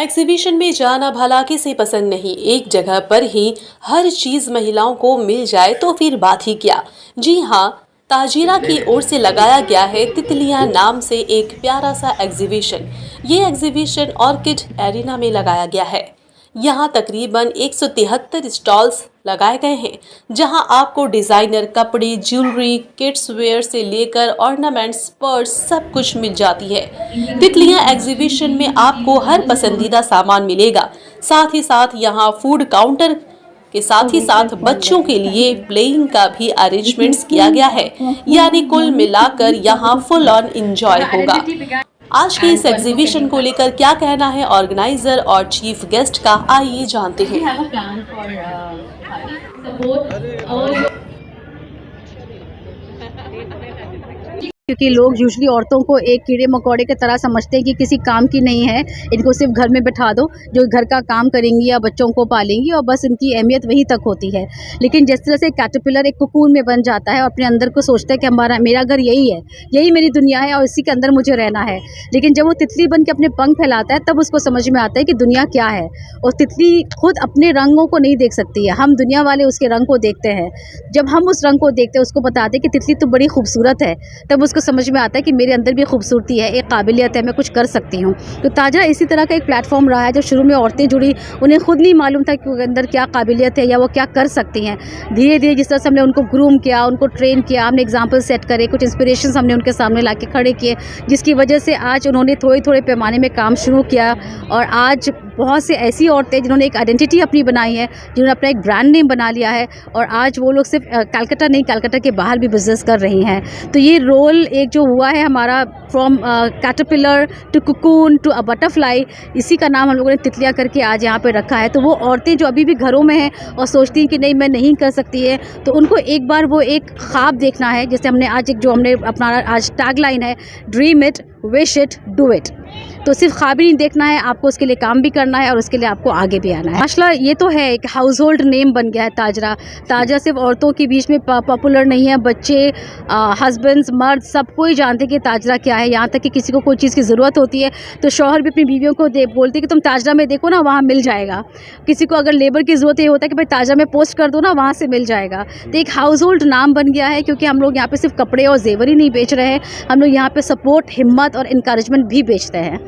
Exhibition में जाना भला किसे पसंद नहीं। एक जगह पर ही हर चीज महिलाओं को मिल जाए तो फिर बात ही क्या। जी हाँ, ताजीरा की ओर से लगाया गया है तितलियां नाम से एक प्यारा सा एग्जीबिशन। ये एग्जीबिशन ऑर्किड एरिना में लगाया गया है। यहाँ तकरीबन 173 स्टॉल्स लगाए गए हैं, जहां आपको डिजाइनर कपड़े, ज्वेलरी, किड्स वेयर से लेकर ऑर्नामेंट्स, पर्स सब कुछ मिल जाती है। तितलियां एग्जीबिशन में आपको हर पसंदीदा सामान मिलेगा। साथ ही साथ यहाँ फूड काउंटर के साथ ही साथ बच्चों के लिए प्लेइंग का भी अरेंजमेंट्स किया गया है। यानी कुल मिलाकर यहाँ फुल ऑन एंजॉय होगा। आज के इस एग्जीबिशन को लेकर क्या कहना है ऑर्गेनाइजर और चीफ गेस्ट का, आइए जानते हैं। क्योंकि लोग यूजुअली औरतों को एक कीड़े मकोड़े की तरह समझते हैं कि किसी काम की नहीं है, इनको सिर्फ घर में बैठा दो, जो घर का काम करेंगी या बच्चों को पालेंगी, और बस इनकी अहमियत वहीं तक होती है। लेकिन जिस तरह से कैटरपिलर एक कोकून में बन जाता है और अपने अंदर को सोचता है कि मेरा घर यही है, यही मेरी दुनिया है और इसी के अंदर मुझे रहना है। लेकिन जब वो तितली बन के अपने पंख फैलाता है तब उसको समझ में आता है कि दुनिया क्या है। और तितली खुद अपने रंगों को नहीं देख सकती है, हम दुनिया वाले उसके रंग को देखते हैं। जब हम उस रंग को देखते हैं, उसको बताते हैं कि तितली तो बड़ी खूबसूरत है, तब उसको समझ में आता है कि मेरे अंदर भी खूबसूरती है, एक काबिलियत है, मैं कुछ कर सकती हूँ। तो ताजरा इसी तरह का एक प्लेटफॉर्म रहा है। जब शुरू में औरतें जुड़ी, उन्हें खुद नहीं मालूम था कि उनके अंदर क्या काबिलियत है या वो क्या कर सकती हैं। धीरे धीरे जिस तरह से हमने उनको ग्रूम किया, उनको ट्रेन किया, हमने एग्जाम्पल सेट करे, कुछ इंस्पिरेशंस हमने उनके सामने ला के खड़े किए, जिसकी वजह से आज उन्होंने थोड़े थोड़े पैमाने में काम शुरू किया। और आज बहुत से ऐसी औरतें जिन्होंने एक आइडेंटिटी अपनी बनाई है, जिन्होंने अपना एक ब्रांड नेम बना लिया है, और आज वो लोग सिर्फ कलकत्ता नहीं, कलकत्ता के बाहर भी बिजनेस कर रही हैं। तो ये रोल एक जो हुआ है हमारा, from caterpillar to cocoon to a butterfly, इसी का नाम हम लोगों ने तितलियाँ करके आज यहाँ पे रखा है। तो वो औरतें जो अभी भी घरों में हैं और सोचती हैं कि नहीं मैं नहीं कर सकती है, तो उनको एक बार वो एक ख्वाब देखना है। जैसे हमने आज एक जो हमने अपना आज टैगलाइन है, dream it, wish it, do it. तो सिर्फ ख्वाब ही नहीं देखना है, आपको उसके लिए काम भी करना है और उसके लिए आपको आगे भी आना है। माशाल्लाह ये तो है, एक हाउस होल्ड नेम बन गया है ताजरा। ताजरा सिर्फ औरतों के बीच में पॉपुलर नहीं है, बच्चे, हस्बैंड्स, मर्द सब कोई जानते हैं कि ताजरा क्या है। यहाँ तक कि किसी को कोई चीज़ की ज़रूरत होती है तो शौहर भी अपनी बीवियों को बोलते हैं कि तुम ताजरा में देखो ना, वहाँ मिल जाएगा। किसी को अगर लेबर की ज़रूरत, ये होता है कि भाई ताजरा में पोस्ट कर दो ना, वहाँ से मिल जाएगा। तो एक हाउस होल्ड नाम बन गया है, क्योंकि हम लोग यहाँ पे सिर्फ कपड़े और जेवर ही नहीं बेच रहे हैं, हम लोग यहाँ पे सपोर्ट, हिम्मत और इनकरेजमेंट भी बेचते हैं।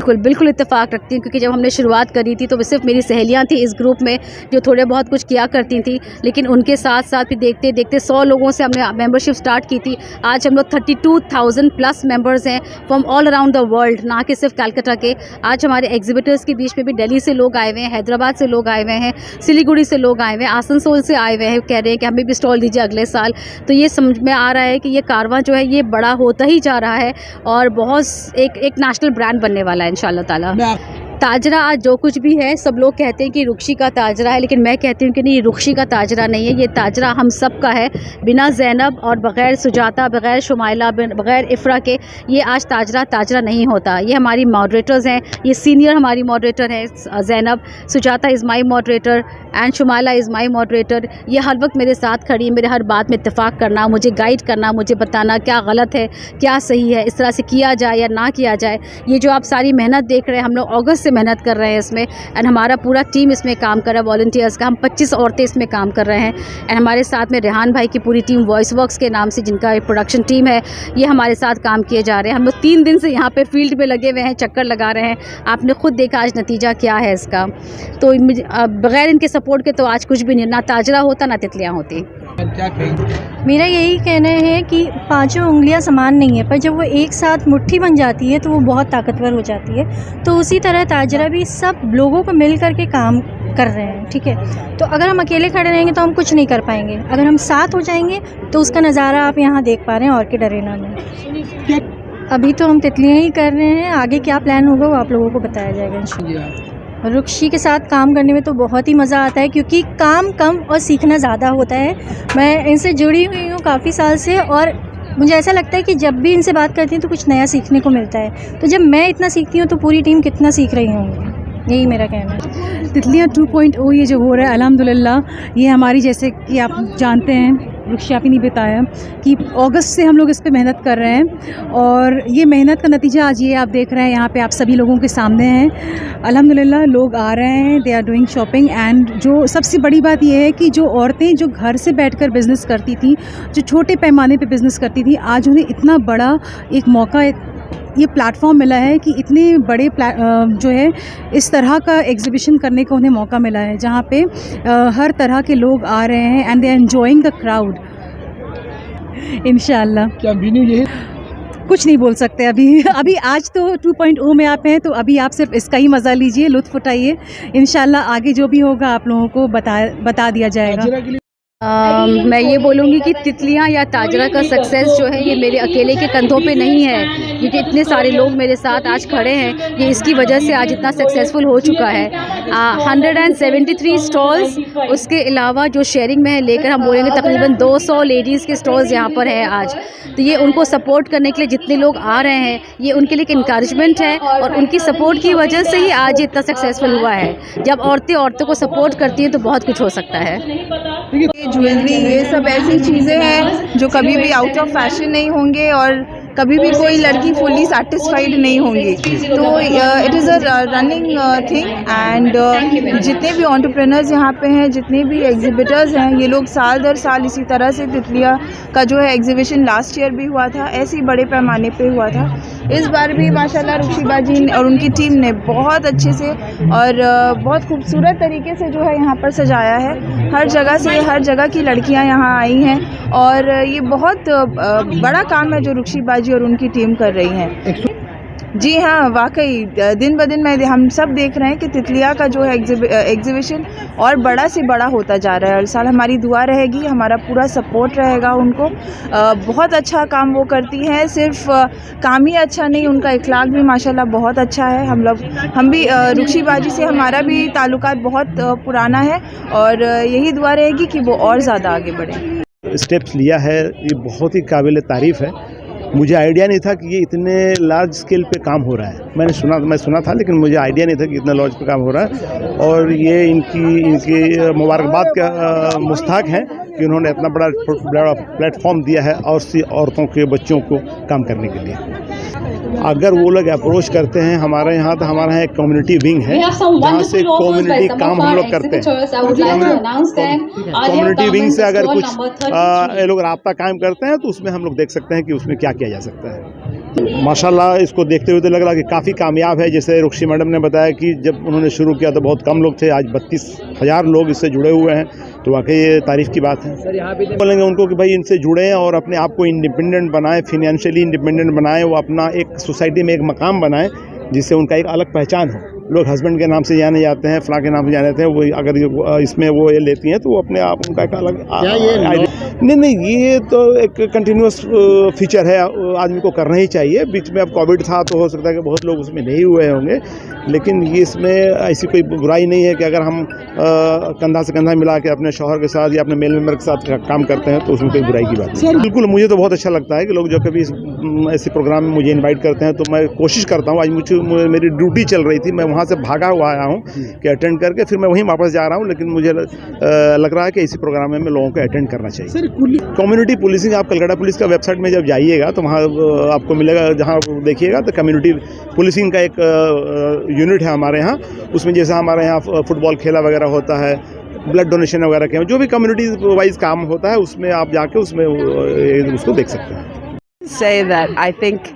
बिल्कुल इत्तेफाक रखती हूँ, क्योंकि जब हमने शुरुआत करी थी तो सिर्फ मेरी सहेलियाँ थी इस ग्रुप में जो थोड़े बहुत कुछ किया करती थी, लेकिन उनके साथ साथ भी देखते देखते 100 लोगों से हमने मेंबरशिप स्टार्ट की थी। आज हम लोग 32,000 प्लस मेंबर्स हैं from all around the world, ना कि सिर्फ कलकत्ता के। आज हमारे एग्जिबिटर्स के बीच में भी दिल्ली से लोग आए हुए हैं, हैदराबाद से लोग आए हुए हैं, सिलीगुड़ी से लोग आए हुए हैं, आसनसोल से आए हुए हैं, कह रहे हैं कि हमें भी स्टॉल दीजिए अगले साल। तो ये समझ में आ रहा है कि ये कारवां जो है ये बड़ा होता ही जा रहा है और बहुत एक नेशनल ब्रांड बनने वाला है इंशाल्लाह ताला। ताजरा आज जो कुछ भी है, सब लोग कहते हैं कि रुक्शी का ताजरा है, लेकिन मैं कहती हूँ कि नहीं, ये रुक्शी का ताजरा नहीं है, ये ताजरा हम सब का है। बिना ज़ैनब और बग़ैर सुजाता, बग़ैर शुमाइला, बग़ैर इफ़रा के ये आज ताजरा नहीं होता। ये हमारी मॉडरेटर्स हैं, ये सीनियर हमारी मॉडरेटर है Zainab, Sujata is my moderator and Shumaila is my moderator. ये हर वक्त मेरे साथ खड़ी है, मेरे हर बात में इत्तेफाक करना, मुझे गाइड करना, मुझे बताना क्या गलत है क्या सही है, इस तरह से किया जाए या ना किया जाए। ये जो आप सारी मेहनत देख रहे हैं, हम लोग अगस्त से मेहनत कर रहे हैं इसमें, एंड हमारा पूरा टीम इसमें काम कर रहा है, वॉलंटियर्स का। हम 25 औरतें इसमें काम कर रहे हैं, एंड हमारे साथ में रेहान भाई की पूरी टीम, वॉइस वर्क्स के नाम से जिनका एक प्रोडक्शन टीम है, ये हमारे साथ काम किए जा रहे हैं। हम लोग 3 दिन से यहाँ पे फील्ड में लगे हुए हैं, चक्कर लगा रहे हैं। आपने खुद देखा आज नतीजा क्या है इसका। तो बग़ैर इनके सपोर्ट के तो आज कुछ भी नहीं, ना ताजरा होता ना तितलियाँ होती। मेरा यही कहना है कि पांचों उंगलियां समान नहीं है, पर जब वो एक साथ मुट्ठी बन जाती है तो वो बहुत ताकतवर हो जाती है। तो उसी तरह ताजरा भी सब लोगों को मिल कर के काम कर रहे हैं, ठीक है। तो अगर हम अकेले खड़े रहेंगे तो हम कुछ नहीं कर पाएंगे, अगर हम साथ हो जाएंगे तो उसका नज़ारा आप यहाँ देख पा रहे हैं ऑर्किड एरिना में। अभी तो हम तितलियाँ ही कर रहे हैं, आगे क्या प्लान होगा वो आप लोगों को बताया जाएगा इंशाल्लाह। रुक्शी के साथ काम करने में तो बहुत ही मज़ा आता है, क्योंकि काम कम और सीखना ज़्यादा होता है। मैं इनसे जुड़ी हुई हूँ काफ़ी साल से, और मुझे ऐसा लगता है कि जब भी इनसे बात करती हूँ तो कुछ नया सीखने को मिलता है। तो जब मैं इतना सीखती हूँ तो पूरी टीम कितना सीख रही होंगी, यही मेरा कहना है। तितलियाँ 2.0 ये जो हो रहा है, अल्हम्दुलिल्लाह, ये हमारी, जैसे कि आप जानते हैं, रुक्षी आपी ने बताया कि अगस्त से हम लोग इस पे मेहनत कर रहे हैं और ये मेहनत का नतीजा आज ये आप देख रहे हैं यहाँ पे आप सभी लोगों के सामने हैं। अल्हम्दुलिल्लाह लोग आ रहे हैं, they are doing shopping. And जो सबसे बड़ी बात ये है कि जो औरतें जो घर से बैठकर बिज़नेस करती थी, जो छोटे पैमाने पे बिज़नेस करती थी, आज उन्हें इतना बड़ा एक मौका, ये प्लेटफॉर्म मिला है कि इतने बड़े जो है इस तरह का एग्जीबिशन करने का उन्हें मौका मिला है, जहाँ पे हर तरह के लोग आ रहे हैं and they are enjoying the crowd. इंशाल्लाह क्या वीनू यही कुछ नहीं बोल सकते अभी आज तो 2.0 में आप हैं, तो अभी आप सिर्फ इसका ही मज़ा लीजिए, लुत्फ़ उठाइए। इंशाल्लाह आगे जो भी होगा आप लोगों को बता दिया जाएगा। ताजिरा के लिए मैं ये बोलूँगी कि तितलियाँ या ताजरा का सक्सेस जो है ये मेरे अकेले के कंधों पे नहीं है, क्योंकि इतने सारे लोग मेरे साथ आज खड़े हैं, ये इसकी वजह से आज इतना सक्सेसफुल हो चुका है। 173 स्टॉल्स, उसके अलावा जो शेयरिंग में है लेकर हम बोलेंगे तकरीबन 200 लेडीज़ के स्टॉल्स यहाँ पर हैं आज। तो ये उनको सपोर्ट करने के लिए जितने लोग आ रहे हैं, ये उनके लिए एक इनकरेजमेंट है और उनकी सपोर्ट की वजह से ही आज ये इतना सक्सेसफुल हुआ है। जब औरतें को सपोर्ट करती हैं तो बहुत कुछ हो सकता है। ज्वेलरी, ये सब ऐसी चीज़ें हैं जो कभी भी आउट ऑफ फैशन नहीं होंगे और कभी भी कोई लड़की फुल्ली सेटिस्फाइड नहीं होंगी। तो it is a running thing and जितने भी एंटरप्रेन्योर्स यहाँ पे हैं, जितने भी एग्जिबिटर्स हैं, ये लोग साल दर साल इसी तरह से तितलियाँ का जो है एग्जीबिशन लास्ट ईयर भी हुआ था, ऐसे ही बड़े पैमाने पे हुआ था। इस बार भी माशाल्लाह रुक्षीबा जी और उनकी टीम ने बहुत अच्छे से और बहुत खूबसूरत तरीके से जो है यहाँ पर सजाया है। हर जगह से हर जगह की लड़कियाँ यहाँ आई हैं और ये बहुत बड़ा काम है जो रुक्षीबा जी और उनकी टीम कर रही हैं। जी हाँ, वाकई दिन ब दिन हम सब देख रहे हैं कि तितलियाँ का जो है एग्जीबिशन और बड़ा से बड़ा होता जा रहा है। हर साल हमारी दुआ रहेगी, हमारा पूरा सपोर्ट रहेगा उनको। बहुत अच्छा काम वो करती हैं, सिर्फ काम ही अच्छा नहीं, उनका इखलाक भी माशाल्लाह बहुत अच्छा है। हम भी रुक्षीबा जी से हमारा भी ताल्लुकात बहुत पुराना है और यही दुआ रहेगी कि वो और ज़्यादा आगे बढ़ें। स्टेप्स लिया है, ये बहुत ही काबिल तारीफ़ है। मुझे आइडिया नहीं था कि ये इतने लार्ज स्केल पे काम हो रहा है। मैं सुना था, लेकिन मुझे आइडिया नहीं था कि इतना लार्ज पे काम हो रहा है। और ये इनकी मुबारकबाद का मुस्ताहक हैं कि उन्होंने इतना बड़ा प्लेटफॉर्म दिया है और सी औरतों के बच्चों को काम करने के लिए। अगर वो लोग अप्रोच करते हैं हमारे यहाँ, तो हमारे यहाँ एक कम्युनिटी विंग है जहाँ से कम्युनिटी काम हम लोग करते हैं। कम्युनिटी विंग से अगर कुछ ये लोग राब्ता कायम करते हैं तो उसमें हम लोग देख सकते हैं कि उसमें क्या किया जा सकता है। माशाल्लाह इसको देखते हुए तो लग रहा है कि काफ़ी कामयाब है। जैसे रुक्षी मैडम ने बताया कि जब उन्होंने शुरू किया तो बहुत कम लोग थे, आज 32,000 लोग इससे जुड़े हुए हैं, तो वाकई ये तारीफ़ की बात है। बोलेंगे उनको कि भाई इनसे जुड़ें और अपने आप को इंडिपेंडेंट बनाएं, फिनेंशियली इंडिपेंडेंट बनाएं, वो अपना एक सोसाइटी में एक मकाम बनाएं जिससे उनका एक अलग पहचान हो। लोग हस्बैंड के नाम से जाने जाते हैं, फलां के नाम से जाने जाते हैं, वो अगर इसमें वो ये लेती हैं तो वो अपने आप उनका एक अलग नहीं, ये तो एक कंटिन्यूस फीचर है, आदमी को करना ही चाहिए। बीच में अब कोविड था तो हो सकता है कि बहुत लोग उसमें नहीं हुए होंगे, लेकिन ये इसमें ऐसी कोई बुराई नहीं है कि अगर हम कंधा से कंधा मिला के अपने शौहर के साथ या अपने मेल मेंबर के साथ काम करते हैं तो उसमें कोई बुराई की बात नहीं। बिल्कुल, मुझे तो बहुत अच्छा लगता है कि लोग जो कभी ऐसे प्रोग्राम में मुझे इन्वाइट करते हैं तो मैं कोशिश करता हूँ। आज मेरी ड्यूटी चल रही थी, मैं वहाँ से भागा हुआ आया हूँ कि अटेंड करके फिर मैं वहीं वापस जा रहा हूँ, लेकिन मुझे लग रहा है कि इसी प्रोग्राम में लोगों को अटेंड करना चाहिए। कम्युनिटी पुलिसिंग, आप कलकत्ता पुलिस का वेबसाइट में जब जाइएगा तो वहाँ आपको मिलेगा, जहाँ देखिएगा तो कम्युनिटी पुलिसिंग का एक यूनिट है हमारे यहाँ। उसमें जैसे हमारे यहाँ फुटबॉल खेला वगैरह होता है, ब्लड डोनेशन वगैरह के जो भी कम्युनिटी वाइज काम होता है उसमें आप जाके उसमें उसको देख सकते हैं। Say that I think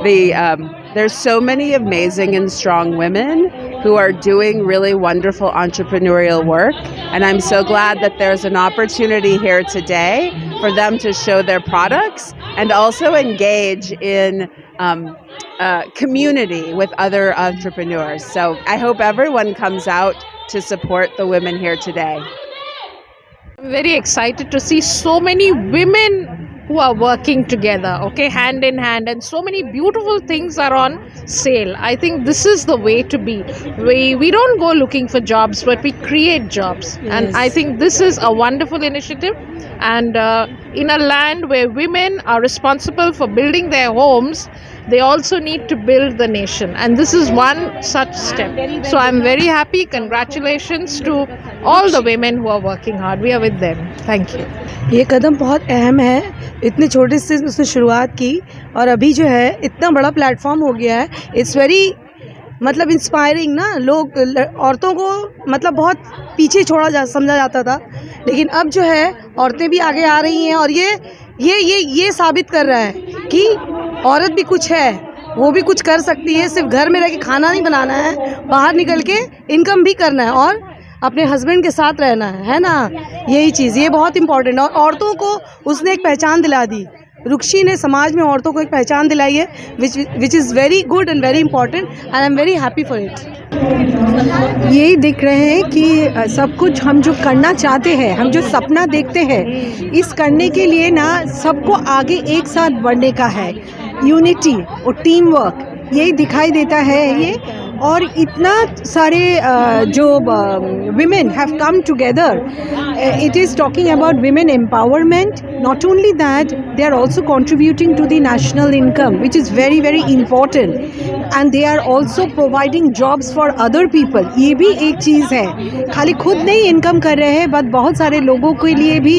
there's so many amazing and strong women who are doing really wonderful entrepreneurial work, and I'm so glad that there's an opportunity here today for them to show their products and also engage in community with other entrepreneurs. So I hope everyone comes out to support the women here today. I'm very excited to see so many women who are working together, okay, hand in hand, and so many beautiful things are on sale. I think this is the way to be. We don't go looking for jobs, but we create jobs. Yes. And I think this is a wonderful initiative, and in a land where women are responsible for building their homes, they also need to build the nation, and this is one such step. So I'm very happy. Congratulations to all the women who are working hard. We are with them. Thank you. ये कदम बहुत अहम है। इतने छोटे से उसने शुरुआत की और अभी जो है इतना बड़ा प्लेटफॉर्म हो गया है। इट्स वेरी मतलब इंस्पायरिंग ना। लोग औरतों को मतलब बहुत पीछे समझा जाता था, लेकिन अब जो है औरतें भी आगे आ रही हैं और ये साबित कर रहा है कि औरत भी कुछ है, वो भी कुछ कर सकती है। सिर्फ घर में रह के खाना नहीं बनाना है, बाहर निकल के इनकम भी करना है और अपने हस्बैंड के साथ रहना है ना। यही चीज़ ये बहुत इंपॉर्टेंट है और औरतों को उसने एक पहचान दिला दी। रुक्षी ने समाज में औरतों को एक पहचान दिलाई है, which is very good and very important and I am very happy for it. यही दिख रहे हैं कि सब कुछ हम जो करना चाहते हैं, हम जो सपना देखते हैं, इस करने के लिए ना सबको आगे एक साथ बढ़ने का है। यूनिटी और टीम वर्क यही दिखाई देता है ये। और इतना सारे जो women have come together, it is talking about women empowerment. Not only that, they are also contributing to the national income, which is very very important, and they are also providing jobs for other people. ये भी एक चीज़ है, खाली खुद नहीं income कर रहे हैं, बट बहुत सारे लोगों के लिए भी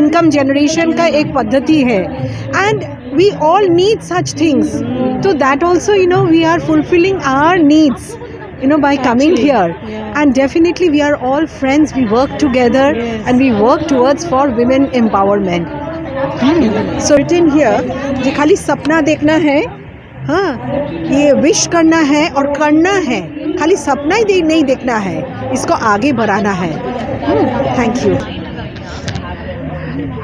इनकम जनरेशन का एक पद्धति है। And we all need such things, so that also we are fulfilling our needs by coming here. And definitely we are all friends, we work together and we work towards for women empowerment. So written here कि खाली सपना देखना है, हाँ, ये wish करना है और करना है, खाली सपना ही नहीं देखना है, इसको आगे बढ़ाना है। Thank you.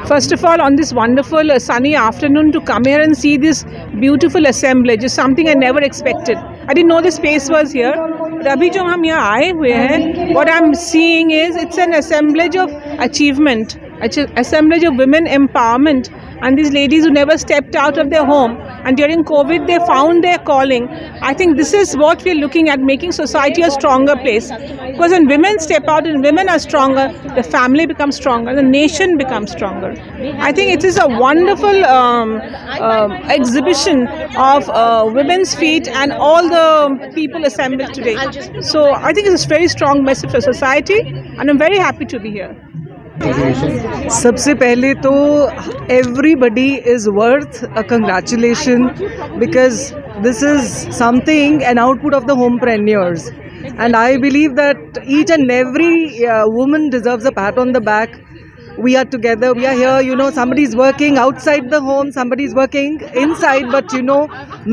First of all, on this wonderful sunny afternoon, to come here and see this beautiful assemblage is something I never expected. I didn't know the space was here. But अभी जो हम यहाँ आए हुए हैं, what I'm seeing is it's an assemblage of achievement, assemblage of women empowerment, and these ladies who never stepped out of their home, and during COVID they found their calling. I think this is what we're looking at, making society a stronger place. Because when women step out and women are stronger, the family becomes stronger, the nation becomes stronger. I think it is a wonderful exhibition of women's feet and all the people assembled today. So I think it's a very strong message for society, and I'm very happy to be here. सबसे पहले तो everybody is worth a congratulation, because this is something an output of the homepreneurs, and I believe that each and every woman deserves a pat on the back. We are together, we are here, somebody is working outside the home, somebody is working inside, but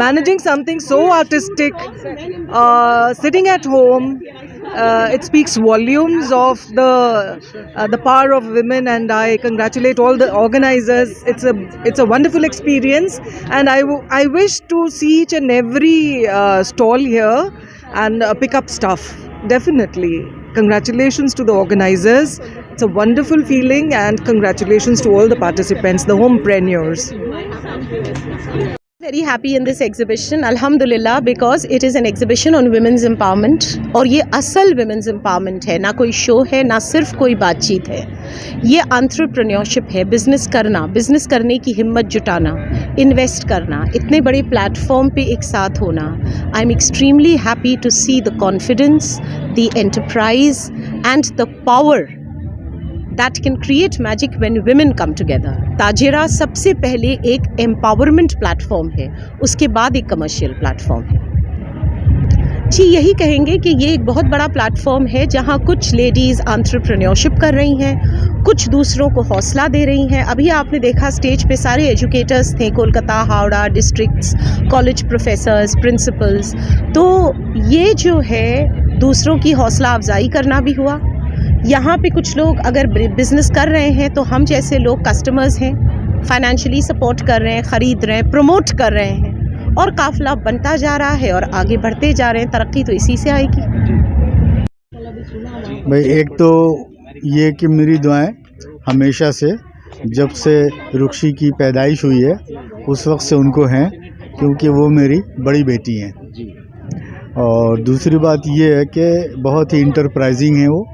managing something so artistic, sitting at home, it speaks volumes of the power of women, and I congratulate all the organizers. It's a wonderful experience, and I wish to see each and every stall here and pick up stuff. Definitely, congratulations to the organizers. It's a wonderful feeling, and congratulations to all the participants, the homepreneurs. Very happy in this exhibition, Alhamdulillah, because it is an exhibition on women's empowerment. और ये असल women's empowerment है, ना कोई show है, ना सिर्फ कोई बातचीत है। ये entrepreneurship है, बिजनेस करने की हिम्मत जुटाना, इन्वेस्ट करना, इतने बड़े प्लेटफॉर्म पे एक साथ होना। I am extremely happy to see the confidence, the enterprise and the power that can create magic when women come together. ताजिरा सबसे पहले एक empowerment platform है, उसके बाद एक commercial platform है। जी यही कहेंगे कि ये एक बहुत बड़ा प्लेटफॉर्म है जहाँ कुछ लेडीज़ एंटरप्रेन्योरशिप कर रही हैं, कुछ दूसरों को हौसला दे रही हैं। अभी आपने देखा स्टेज पे सारे एजुकेटर्स थे, Kolkata, Howrah districts, college professors, principles. तो ये जो है दूसरों की हौसला अफजाई करना भी हुआ। यहाँ पे कुछ लोग अगर बिज़नेस कर रहे हैं तो हम जैसे लोग कस्टमर्स हैं, फाइनेंशियली सपोर्ट कर रहे हैं, ख़रीद रहे हैं, प्रमोट कर रहे हैं, और काफ़िला बनता जा रहा है और आगे बढ़ते जा रहे हैं। तरक्की तो इसी से आएगी। भाई एक तो ये कि मेरी दुआएं हमेशा से, जब से रुक्षी की पैदाइश हुई है उस वक्त से उनको हैं, क्योंकि वो मेरी बड़ी बेटी हैं। और दूसरी बात ये है कि बहुत ही इंटरप्राइजिंग है वो,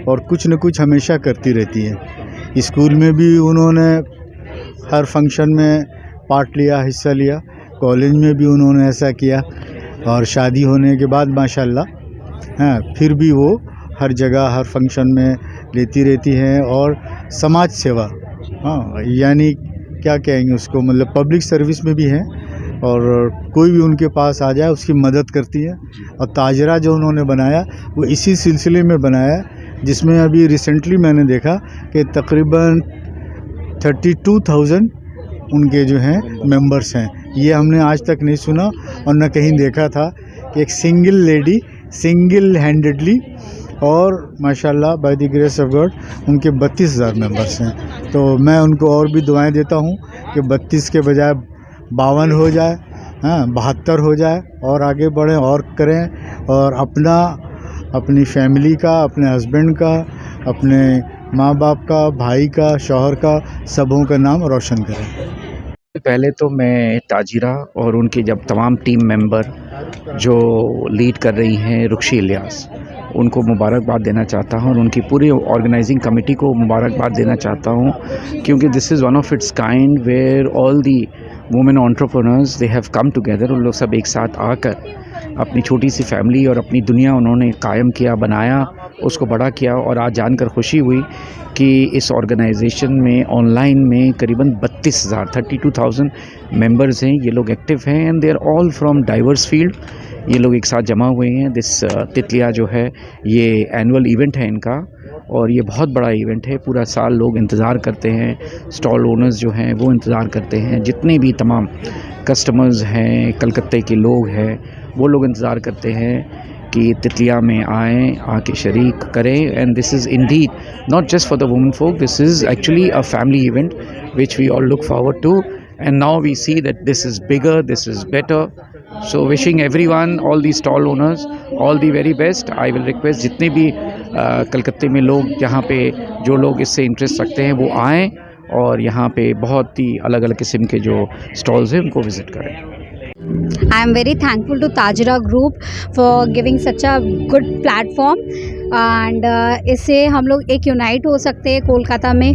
और कुछ न कुछ हमेशा करती रहती है। स्कूल में भी उन्होंने हर फंक्शन में पार्ट लिया, हिस्सा लिया, कॉलेज में भी उन्होंने ऐसा किया, और शादी होने के बाद माशाल्लाह फिर भी वो हर जगह हर फंक्शन में लेती रहती हैं। और समाज सेवा हाँ, यानी क्या कहेंगे उसको, मतलब पब्लिक सर्विस में भी हैं और कोई भी उनके पास आ जाए उसकी मदद करती है। और ताजरा जो उन्होंने बनाया वो इसी सिलसिले में बनाया जिसमें अभी रिसेंटली मैंने देखा कि तकरीबन 32,000 उनके जो हैं मेंबर्स हैं। ये हमने आज तक नहीं सुना और न कहीं देखा था कि एक सिंगल लेडी सिंगल हैंडेडली, और माशाल्लाह by the grace of God उनके 32,000 मेंबर्स हैं। तो मैं उनको और भी दुआएं देता हूं कि 32 के बजाय 52 हो जाए, हाँ 72 हो जाए, और आगे बढ़ें और करें और अपनी फैमिली का, अपने हस्बैंड का, अपने माँ बाप का, भाई का, शौहर का, सबों का नाम रोशन करें। पहले तो मैं ताजिरा और उनके जब तमाम टीम मेंबर जो लीड कर रही हैं रुक्शी इलियास, उनको मुबारकबाद देना चाहता हूं और उनकी पूरी ऑर्गेनाइजिंग कमेटी को मुबारकबाद देना चाहता हूं, क्योंकि this is one of its kind where all the women entrepreneurs they have come together. उन लोग सब एक साथ आकर अपनी छोटी सी फैमिली और अपनी दुनिया उन्होंने कायम किया, बनाया, उसको बड़ा किया। और आज जानकर खुशी हुई कि इस ऑर्गेनाइजेशन में ऑनलाइन में करीबन 32,000 मेंबर्स हैं। ये लोग एक्टिव हैं and they are all from diverse field. ये लोग एक साथ जमा हुए हैं। दिस तितलिया जो है ये एनुअल इवेंट है इनका, और ये बहुत बड़ा इवेंट है। पूरा साल लोग इंतज़ार करते हैं, स्टॉल ओनर्स जो हैं वो इंतज़ार करते हैं, जितने भी तमाम कस्टमर्स हैं, कलकत्ते के लोग हैं, वो लोग इंतज़ार करते हैं कि तितलिया में आएँ, आके शरीक करें। And this is Indeed not just for the women folk, this is actually a family event which we all look forward to, and now we see that this is bigger, this is better. So wishing everyone, all the stall owners, all the very best. I will request जितने भी कलकत्ते में लोग यहाँ पे जो लोग इससे इंटरेस्ट रखते हैं वो आएँ और यहाँ पे बहुत ही अलग अलग किस्म के जो स्टॉल्स हैं उनको विज़िट करें। I am very thankful to Tajira Group for giving such a good platform, and इससे हम लोग एक यूनाइट हो सकते हैं कोलकाता में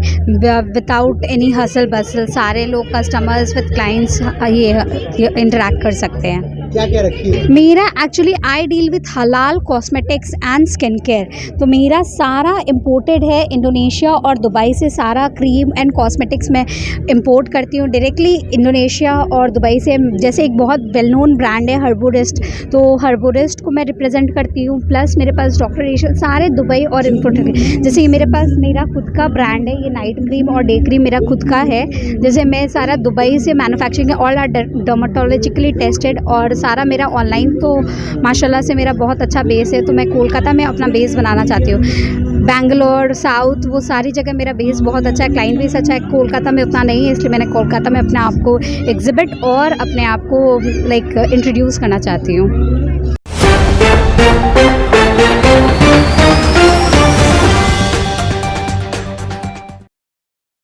विदाउट एनी हसल बसल। सारे लोग कस्टमर्स विद क्लाइंट्स ये इंटरेक्ट कर सकते हैं। क्या क्या रखी है? मेरा एक्चुअली आई डील विथ हलाल कॉस्मेटिक्स एंड स्किन केयर, तो मेरा सारा इम्पोर्टेड है इंडोनेशिया और दुबई से। सारा क्रीम एंड कॉस्मेटिक्स मैं इम्पोर्ट करती हूँ डायरेक्टली इंडोनेशिया और दुबई से। जैसे एक बहुत वेल नोन ब्रांड है हर्बोरिस्ट, तो हर्बोरिस्ट को मैं रिप्रेजेंट करती हूँ। प्लस मेरे पास डॉक्टर रेशल, सारे दुबई और इम्पोर्टेड। जैसे कि मेरे पास मेरा खुद का ब्रांड है, ये नाइट क्रीम और डे क्रीम मेरा खुद का है। जैसे मैं सारा दुबई से manufacturing, all are dermatologically tested, और सारा मेरा ऑनलाइन तो माशाल्लाह से मेरा बहुत अच्छा बेस है। तो मैं कोलकाता में अपना बेस बनाना चाहती हूँ। बेंगलोर, साउथ, वो सारी जगह मेरा बेस बहुत अच्छा है, क्लाइंट बेस अच्छा है। कोलकाता में उतना नहीं है, इसलिए मैंने कोलकाता में अपने आप को एग्जिबिट और अपने आप को लाइक इंट्रोड्यूस करना चाहती हूँ।